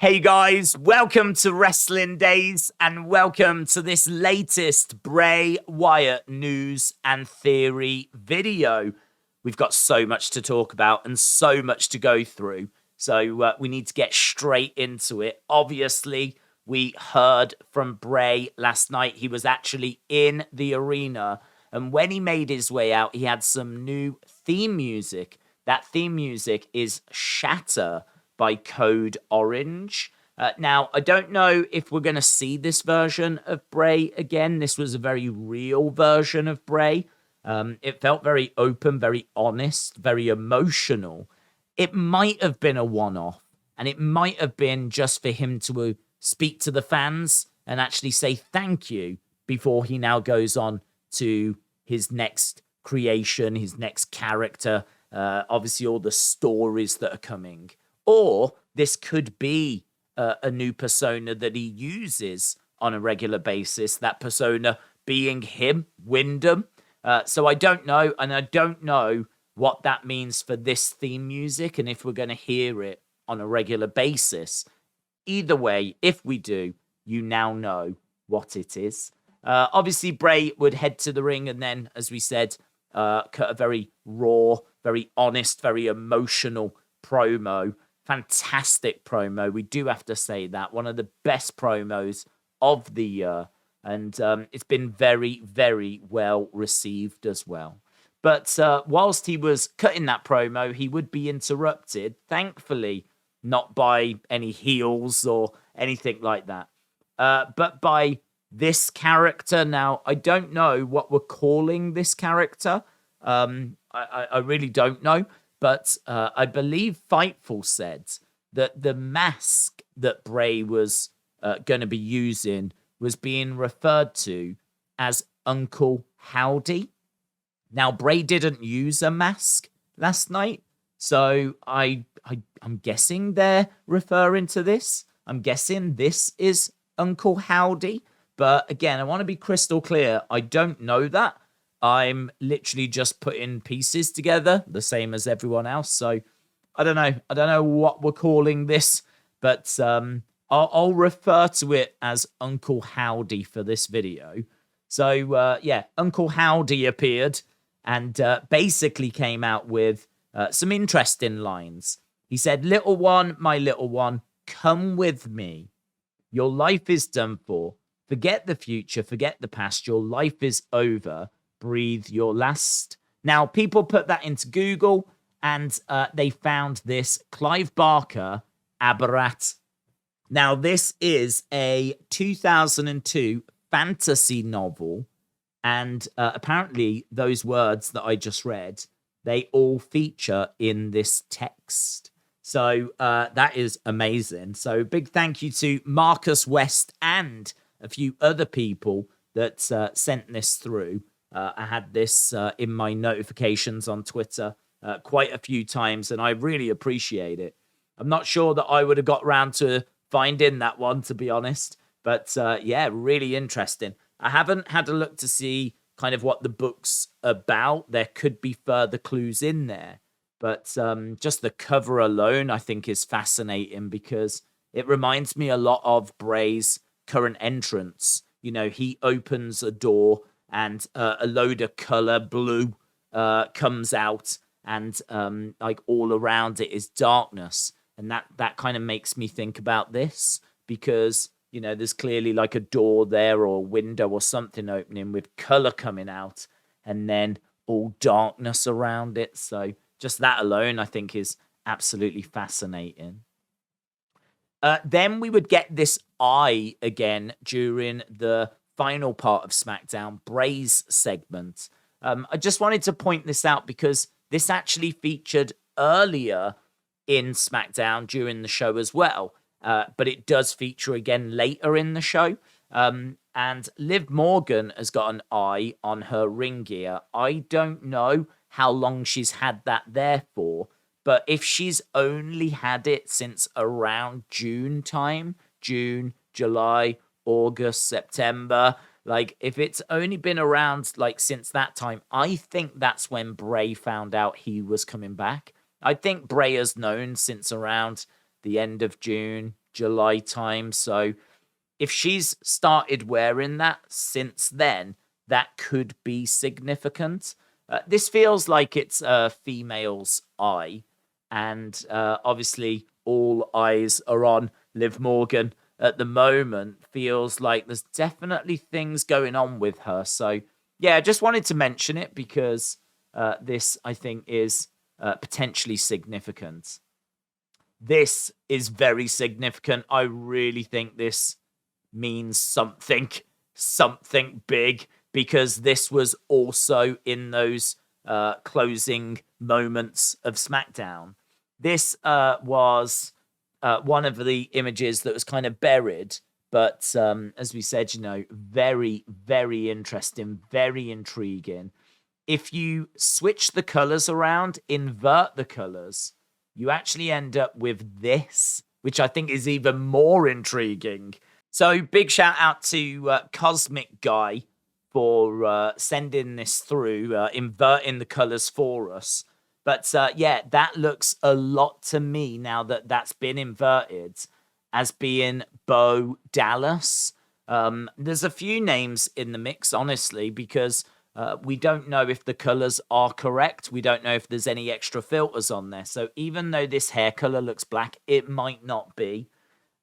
Hey guys, welcome to Wrestling Daze and welcome to this latest Bray Wyatt news and theory video. We've got so much to talk about and so much to go through, so we need to get straight into it. Obviously, we heard from Bray last night. He was actually in the arena, and when he made his way out, he had some new theme music. That theme music is Shatter by Code Orange. Now, I don't know if we're going to see this version of Bray again. This was a very real version of Bray. It felt very open, very honest, very emotional. It might have been a one-off, and it might have been just for him to speak to the fans and actually say thank you before he now goes on to his next creation, his next character, obviously all the stories that are coming. Or this could be a new persona that he uses on a regular basis, that persona being him, Wyndham. So I don't know, and I don't know what that means for this theme music and if we're going to hear it on a regular basis. Either way, if we do, you now know what it is. Obviously, Bray would head to the ring and then, as we said, cut a very raw, very honest, very emotional promo. Fantastic promo. We do have to say that. One of the best promos of the year. And it's been very, very well received as well. But whilst he was cutting that promo, he would be interrupted. Thankfully, not by any heels or anything like that. But by this character. Now, I don't know what we're calling this character. I really don't know. But I believe Fightful said that the mask that Bray was going to be using was being referred to as Uncle Howdy. Now, Bray didn't use a mask last night, so I'm guessing they're referring to this. I'm guessing this is Uncle Howdy. But again, I want to be crystal clear. I don't know that. I'm literally just putting pieces together, the same as everyone else. So I don't know. I don't know what we're calling this, but I'll refer to it as Uncle Howdy for this video. So yeah, Uncle Howdy appeared and basically came out with some interesting lines. He said, "Little one, my little one, come with me. Your life is done for. Forget the future, forget the past. Your life is over. Breathe your last." Now, people put that into Google and they found this Clive Barker Aberrat. Now, this is a 2002 fantasy novel, and apparently those words that I just read, they all feature in this text. So that is amazing. So big thank you to Marcus West and a few other people that sent this through. I had this in my notifications on Twitter quite a few times, and I really appreciate it. I'm not sure that I would have got round to finding that one, to be honest. But yeah, really interesting. I haven't had a look to see kind of what the book's about. There could be further clues in there. But just the cover alone, I think, is fascinating because it reminds me a lot of Bray's current entrance. You know, he opens a door and a load of color blue comes out, and like all around it is darkness. And that kind of makes me think about this because, you know, there's clearly like a door there or a window or something opening with color coming out and then all darkness around it. So just that alone, I think, is absolutely fascinating. Then we would get this eye again during the final part of SmackDown, Bray's segment. I just wanted to point this out because this actually featured earlier in SmackDown during the show as well, but it does feature again later in the show. And Liv Morgan has got an eye on her ring gear. I don't know how long she's had that there for, but if she's only had it since around June time, June, July, August, September, like if it's only been around like since that time, I think that's when Bray found out he was coming back. I think Bray has known since around the end of June, July time. So if she's started wearing that since then, that could be significant. This feels like it's a female's eye, and obviously all eyes are on Liv Morgan at the moment. Feels like there's definitely things going on with her. So yeah, I just wanted to mention it because this, I think, is potentially significant. This is very significant. I really think this means something big, because this was also in those closing moments of SmackDown. This was one of the images that was kind of buried, but as we said, very, very interesting, very intriguing. If you switch the colors around, invert the colors, you actually end up with this, which I think is even more intriguing. So big shout out to Cosmic Guy for sending this through, inverting the colors for us. But yeah, that looks a lot to me now that that's been inverted as being Bo Dallas. There's a few names in the mix, honestly, because we don't know if the colors are correct. We don't know if there's any extra filters on there. So even though this hair color looks black, it might not be.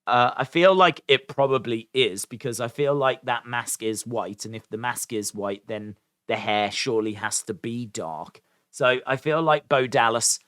I feel like it probably is, because I feel like that mask is white. And if the mask is white, then the hair surely has to be dark. So I feel like Bo Dallas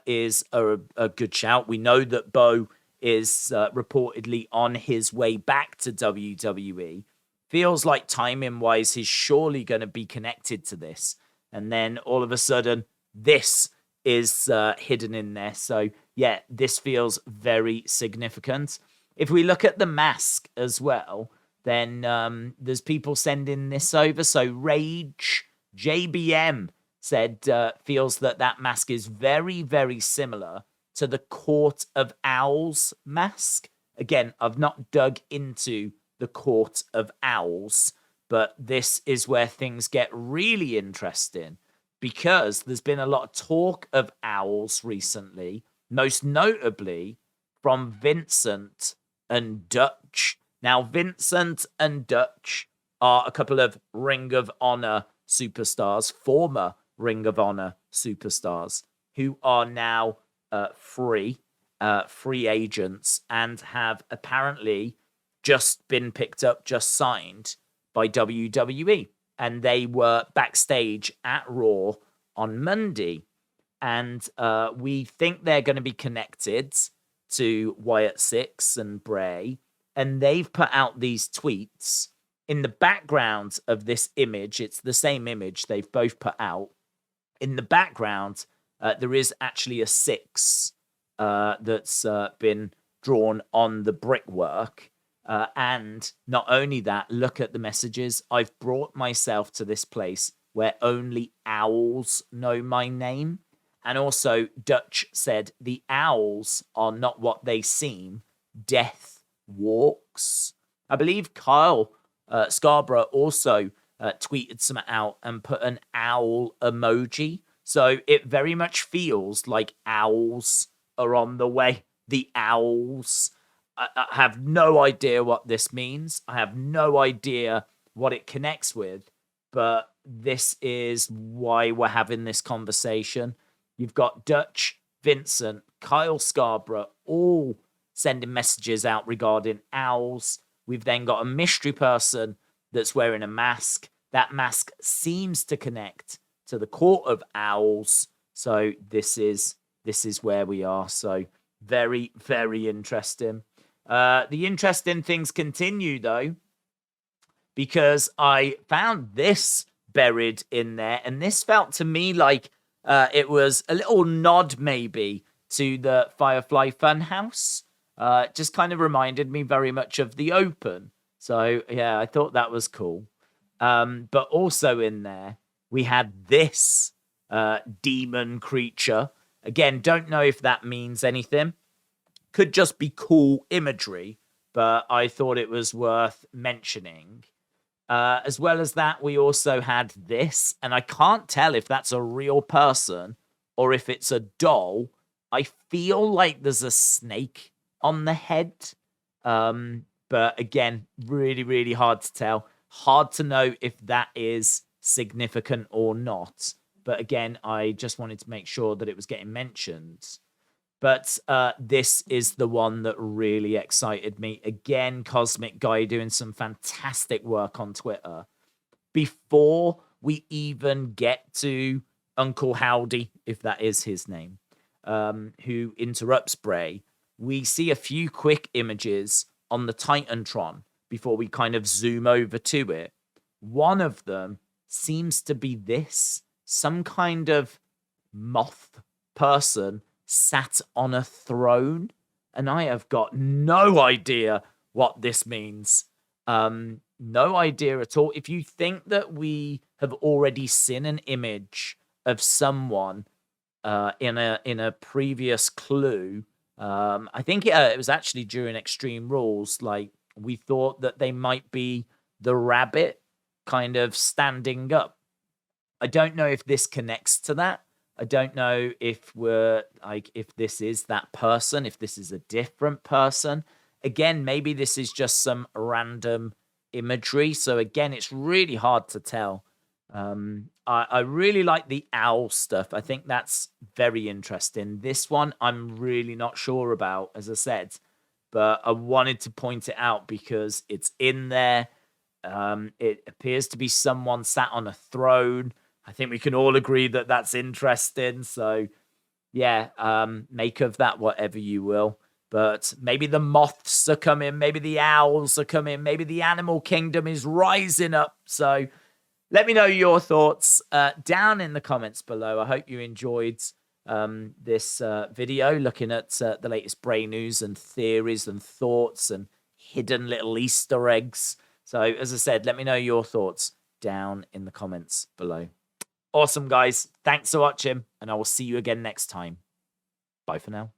is a good shout. We know that Bo is reportedly on his way back to WWE. Feels like timing-wise, he's surely going to be connected to this. And then all of a sudden, this is hidden in there. So yeah, this feels very significant. If we look at the mask as well, then there's people sending this over. So Rage JBM said feels that mask is very, very similar to the Court of Owls mask. Again, I've not dug into the Court of Owls, but this is where things get really interesting, because there's been a lot of talk of owls recently, most notably from Vincent and Dutch. Now, Vincent and Dutch are a couple of Ring of Honor superstars, former Ring of Honor superstars, who are now free agents, and have apparently just been picked up, just signed by WWE. And they were backstage at Raw on Monday. And we think they're going to be connected to Wyatt 6 and Bray. And they've put out these tweets. In the background of this image, it's the same image they've both put out. In the background, there is actually a 6 that's been drawn on the brickwork. And not only that, look at the messages. I've brought myself to this place where only owls know my name. And also, Dutch said, the owls are not what they seem. Death walks. I believe Kyle Scarborough also tweeted something out and put an owl emoji. So it very much feels like owls are on the way. The owls. I have no idea what this means. I have no idea what it connects with. But this is why we're having this conversation. You've got Dutch, Vincent, Kyle Scarborough, all sending messages out regarding owls. We've then got a mystery person that's wearing a mask. That mask seems to connect to the Court of Owls. So this is where we are. So very, very interesting. The interesting things continue, though, because I found this buried in there, and this felt to me like it was a little nod, maybe, to the Firefly Funhouse. Just kind of reminded me very much of the Open. So, yeah, I thought that was cool. But also in there, we had this demon creature. Again, don't know if that means anything. Could just be cool imagery, but I thought it was worth mentioning. As well as that, we also had this, and I can't tell if that's a real person or if it's a doll. I feel like there's a snake on the head. But again, really, really hard to tell. Hard to know if that is significant or not. But again, I just wanted to make sure that it was getting mentioned. But this is the one that really excited me. Again, Cosmic Guy doing some fantastic work on Twitter. Before we even get to Uncle Howdy, if that is his name, who interrupts Bray, we see a few quick images on the Titantron before we kind of zoom over to it. One of them seems to be this, some kind of moth person sat on a throne, and I have got no idea what this means. No idea at all. If you think that we have already seen an image of someone in a previous clue, I think it was actually during Extreme Rules, like we thought that they might be the rabbit kind of standing up. I don't know if this connects to that. I don't know if if this is that person, if this is a different person. Again, maybe this is just some random imagery. So again, it's really hard to tell. I really like the owl stuff. I think that's very interesting. This one, I'm really not sure about, as I said, but I wanted to point it out because it's in there. It appears to be someone sat on a throne. I think we can all agree that that's interesting. So, yeah, make of that whatever you will. But maybe the moths are coming. Maybe the owls are coming. Maybe the animal kingdom is rising up. So, let me know your thoughts down in the comments below. I hope you enjoyed this video looking at the latest Bray news and theories and thoughts and hidden little Easter eggs. So, as I said, let me know your thoughts down in the comments below. Awesome, guys. Thanks for watching, and I will see you again next time. Bye for now.